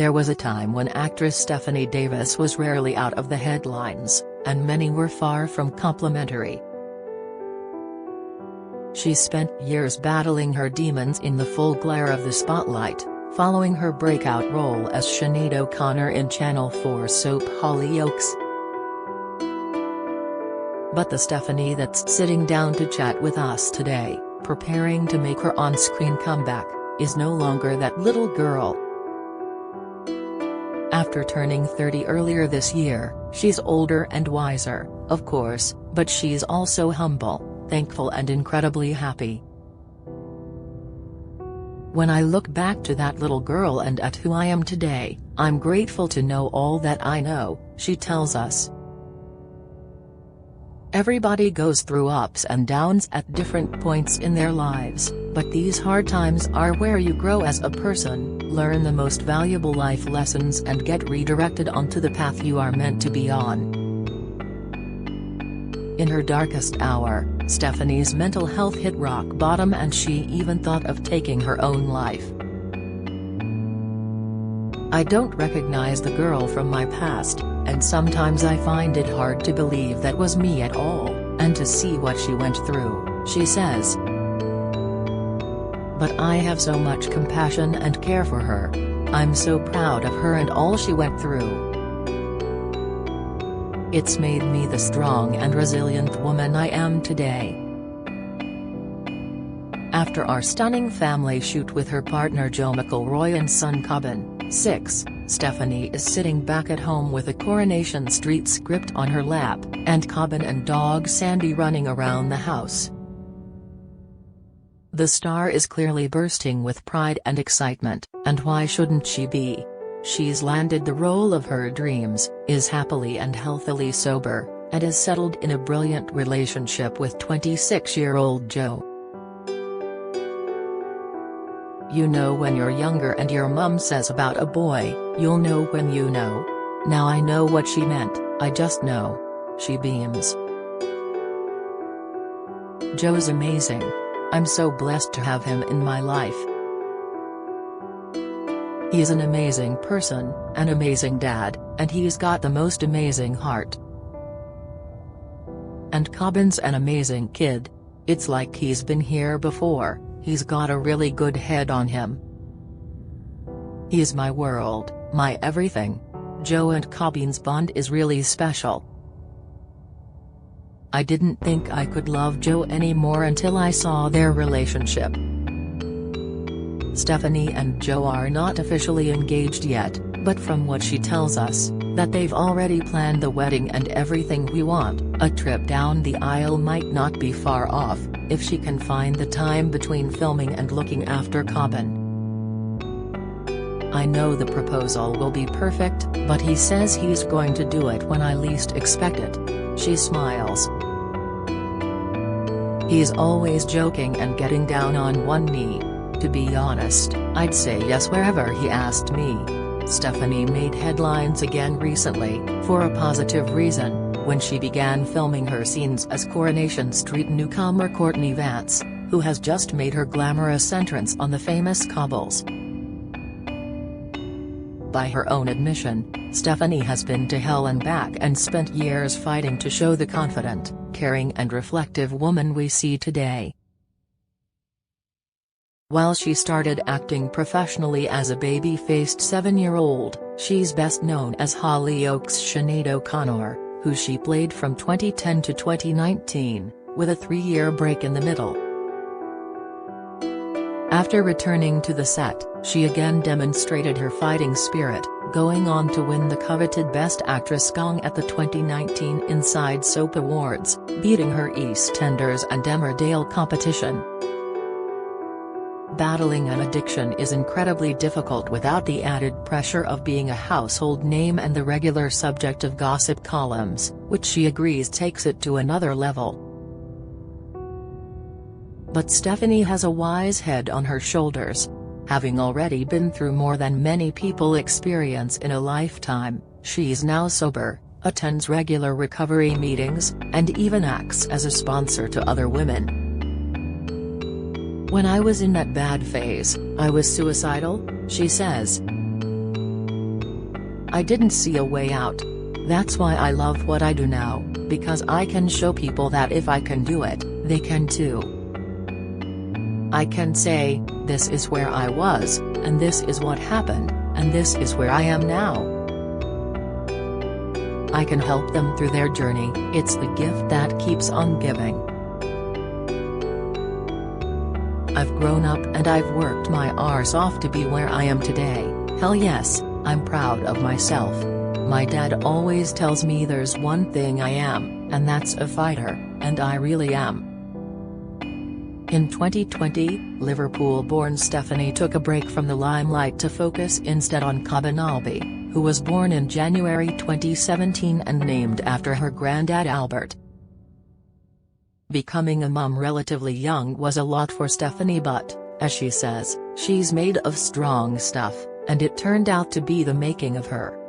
There was a time when actress Stephanie Davis was rarely out of the headlines, and many were far from complimentary. She spent years battling her demons in the full glare of the spotlight, following her breakout role as Sinead O'Connor in Channel 4 soap Hollyoaks. But the Stephanie that's sitting down to chat with us today, preparing to make her on-screen comeback, is no longer that little girl. After turning 30 earlier this year, she's older and wiser, of course, but she's also humble, thankful and incredibly happy. When I look back to that little girl and at who I am today, I'm grateful to know all that I know, she tells us. Everybody goes through ups and downs at different points in their lives, but these hard times are where you grow as a person, learn the most valuable life lessons and get redirected onto the path you are meant to be on. In her darkest hour, Stephanie's mental health hit rock bottom and she even thought of taking her own life. I don't recognize the girl from my past, and sometimes I find it hard to believe that was me at all, and to see what she went through, she says. But I have so much compassion and care for her. I'm so proud of her and all she went through. It's made me the strong and resilient woman I am today. After our stunning family shoot with her partner Joe McElroy and son Cobbin, 6, Stephanie is sitting back at home with a Coronation Street script on her lap, and Cobbin and dog Sandy running around the house. The star is clearly bursting with pride and excitement, and why shouldn't she be? She's landed the role of her dreams, is happily and healthily sober, and is settled in a brilliant relationship with 26-year-old Joe. You know when you're younger and your mum says about a boy, you'll know when you know. Now I know what she meant, I just know. She beams. Joe's amazing. I'm so blessed to have him in my life. He's an amazing person, an amazing dad, and he's got the most amazing heart. And Cobbin's an amazing kid. It's like he's been here before, he's got a really good head on him. He's my world, my everything. Joe and Cobbin's bond is really special. I didn't think I could love Joe anymore until I saw their relationship. Stephanie and Joe are not officially engaged yet, but from what she tells us, that they've already planned the wedding and everything we want. A trip down the aisle might not be far off, if she can find the time between filming and looking after Cobbin. I know the proposal will be perfect, but he says he's going to do it when I least expect it. She smiles. He's always joking and getting down on one knee. To be honest, I'd say yes wherever he asked me. Stephanie made headlines again recently, for a positive reason, when she began filming her scenes as Coronation Street newcomer Courtney Vance, who has just made her glamorous entrance on the famous cobbles. By her own admission, Stephanie has been to hell and back and spent years fighting to show the confident, caring and reflective woman we see today. While she started acting professionally as a baby-faced 7-year-old, she's best known as Hollyoaks' Sinead O'Connor, who she played from 2010 to 2019, with a 3-year break in the middle. After returning to the set, she again demonstrated her fighting spirit, going on to win the coveted Best Actress gong at the 2019 Inside Soap Awards, beating her EastEnders and Emmerdale competition. Battling an addiction is incredibly difficult without the added pressure of being a household name and the regular subject of gossip columns, which she agrees takes it to another level. But Stephanie has a wise head on her shoulders. Having already been through more than many people experience in a lifetime, she's now sober, attends regular recovery meetings, and even acts as a sponsor to other women. When I was in that bad phase, I was suicidal, she says. I didn't see a way out. That's why I love what I do now, because I can show people that if I can do it, they can too. I can say, this is where I was, and this is what happened, and this is where I am now. I can help them through their journey. It's the gift that keeps on giving. I've grown up and I've worked my arse off to be where I am today. Hell yes, I'm proud of myself. My dad always tells me there's one thing I am, and that's a fighter, and I really am. In 2020, Liverpool-born Stephanie took a break from the limelight to focus instead on Cobbin Albee, who was born in January 2017 and named after her granddad Albert. Becoming a mum relatively young was a lot for Stephanie, but, as she says, she's made of strong stuff, and it turned out to be the making of her.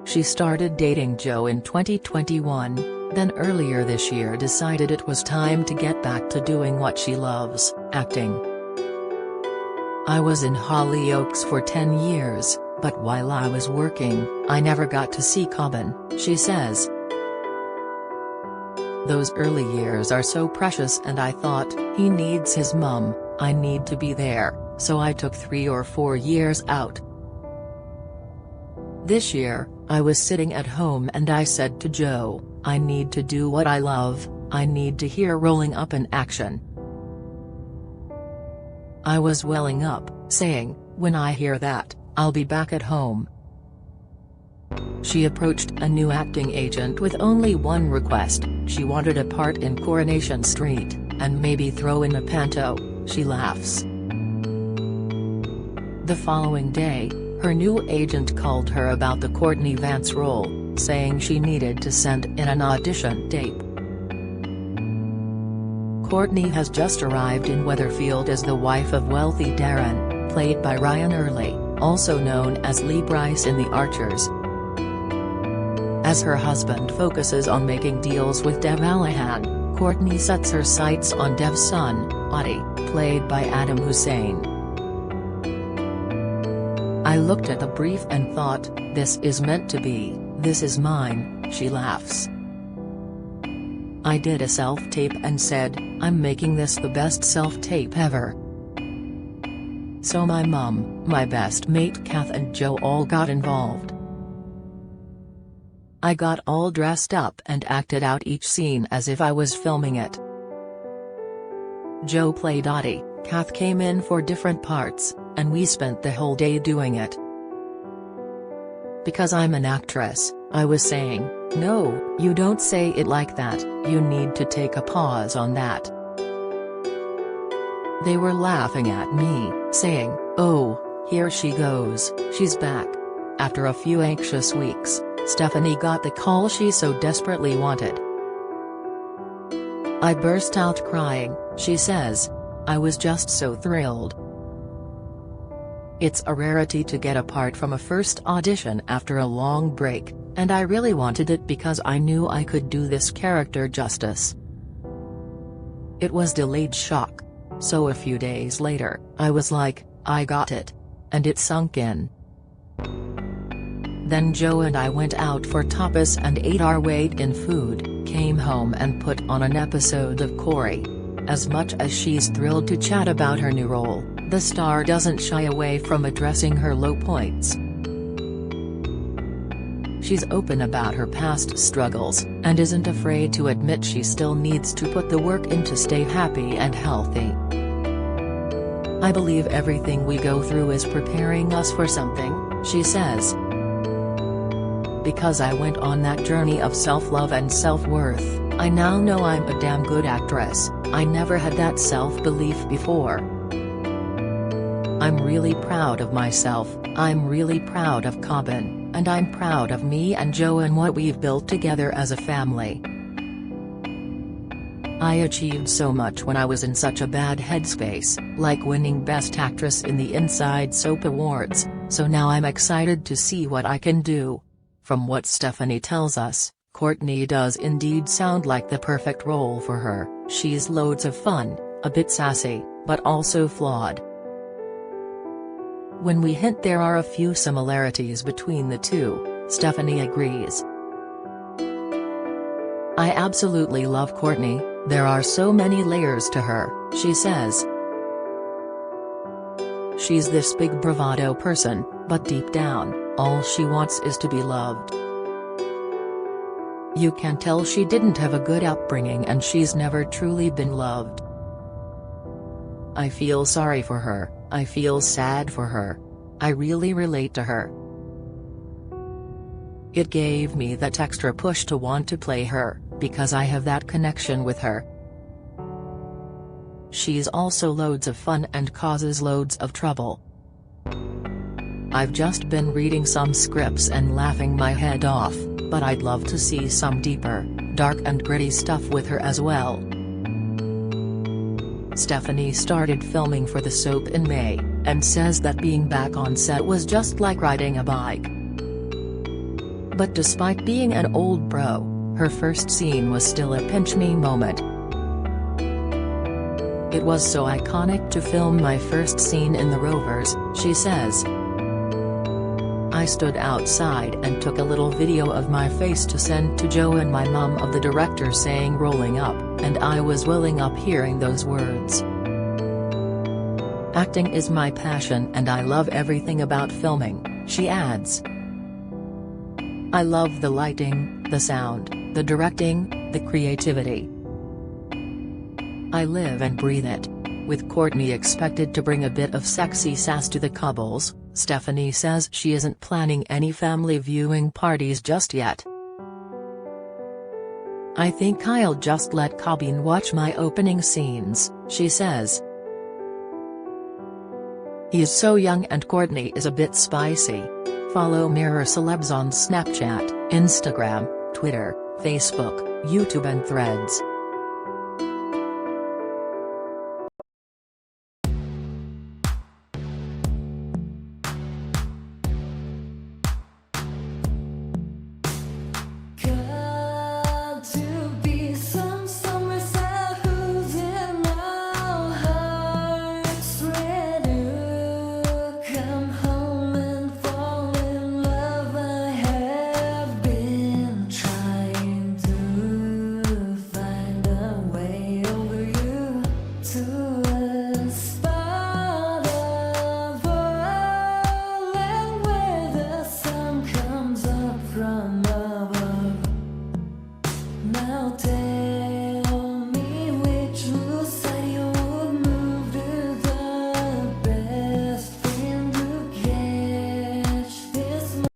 She started dating Joe in 2021, then earlier this year decided it was time to get back to doing what she loves, acting. I was in Hollyoaks for 10 years, but while I was working, I never got to see Cobbin, she says. Those early years are so precious, and I thought, he needs his mum, I need to be there, so I took 3 or 4 years out. This year, I was sitting at home and I said to Joe, I need to do what I love, I need to hear Rolling Up in action. I was welling up, saying, when I hear that, I'll be back at home. She approached a new acting agent with only one request, she wanted a part in Coronation Street, and maybe throw in a panto, she laughs. The following day, her new agent called her about the Courtney Vance role, saying she needed to send in an audition tape. Courtney has just arrived in Weatherfield as the wife of wealthy Darren, played by Ryan Early, also known as Lee Bryce in The Archers. As her husband focuses on making deals with Dev Allahan, Courtney sets her sights on Dev's son, Adi, played by Adam Hussein. I looked at the brief and thought, this is meant to be, this is mine, she laughs. I did a self-tape and said, I'm making this the best self-tape ever. So my mum, my best mate Kath and Joe all got involved. I got all dressed up and acted out each scene as if I was filming it. Joe played Adi, Kath came in for different parts, and we spent the whole day doing it. Because I'm an actress, I was saying, no, you don't say it like that, you need to take a pause on that. They were laughing at me, saying, oh, here she goes, she's back. After a few anxious weeks, Stephanie got the call she so desperately wanted. I burst out crying, she says. I was just so thrilled. It's a rarity to get a part from a first audition after a long break, and I really wanted it because I knew I could do this character justice. It was delayed shock. So a few days later, I was like, I got it. And it sunk in. Then Joe and I went out for tapas and ate our weight in food, came home and put on an episode of Corrie. As much as she's thrilled to chat about her new role, the star doesn't shy away from addressing her low points. She's open about her past struggles, and isn't afraid to admit she still needs to put the work in to stay happy and healthy. I believe everything we go through is preparing us for something, she says. Because I went on that journey of self-love and self-worth, I now know I'm a damn good actress. I never had that self-belief before. I'm really proud of myself, I'm really proud of Cobbin, and I'm proud of me and Joe and what we've built together as a family. I achieved so much when I was in such a bad headspace, like winning Best Actress in the Inside Soap Awards, so now I'm excited to see what I can do. From what Stephanie tells us, Courtney does indeed sound like the perfect role for her. She's loads of fun, a bit sassy, but also flawed. When we hint there are a few similarities between the two, Stephanie agrees. I absolutely love Courtney, there are so many layers to her, she says. She's this big bravado person, but deep down, all she wants is to be loved. You can tell she didn't have a good upbringing and she's never truly been loved. I feel sorry for her, I feel sad for her. I really relate to her. It gave me that extra push to want to play her, because I have that connection with her. She's also loads of fun and causes loads of trouble. I've just been reading some scripts and laughing my head off, but I'd love to see some deeper, dark and gritty stuff with her as well. Stephanie started filming for the soap in May, and says that being back on set was just like riding a bike. But despite being an old bro, her first scene was still a pinch me moment. It was so iconic to film my first scene in The Rovers, she says. I stood outside and took a little video of my face to send to Joe and my mum of the director saying rolling up, and I was welling up hearing those words. Acting is my passion and I love everything about filming, she adds. I love the lighting, the sound, the directing, the creativity. I live and breathe it. With Courtney expected to bring a bit of sexy sass to the couples, Stephanie says she isn't planning any family viewing parties just yet. I think I'll just let Cobbin watch my opening scenes, she says. He's so young and Courtney is a bit spicy. Follow Mirror Celebs on Snapchat, Instagram, Twitter, Facebook, YouTube and Threads.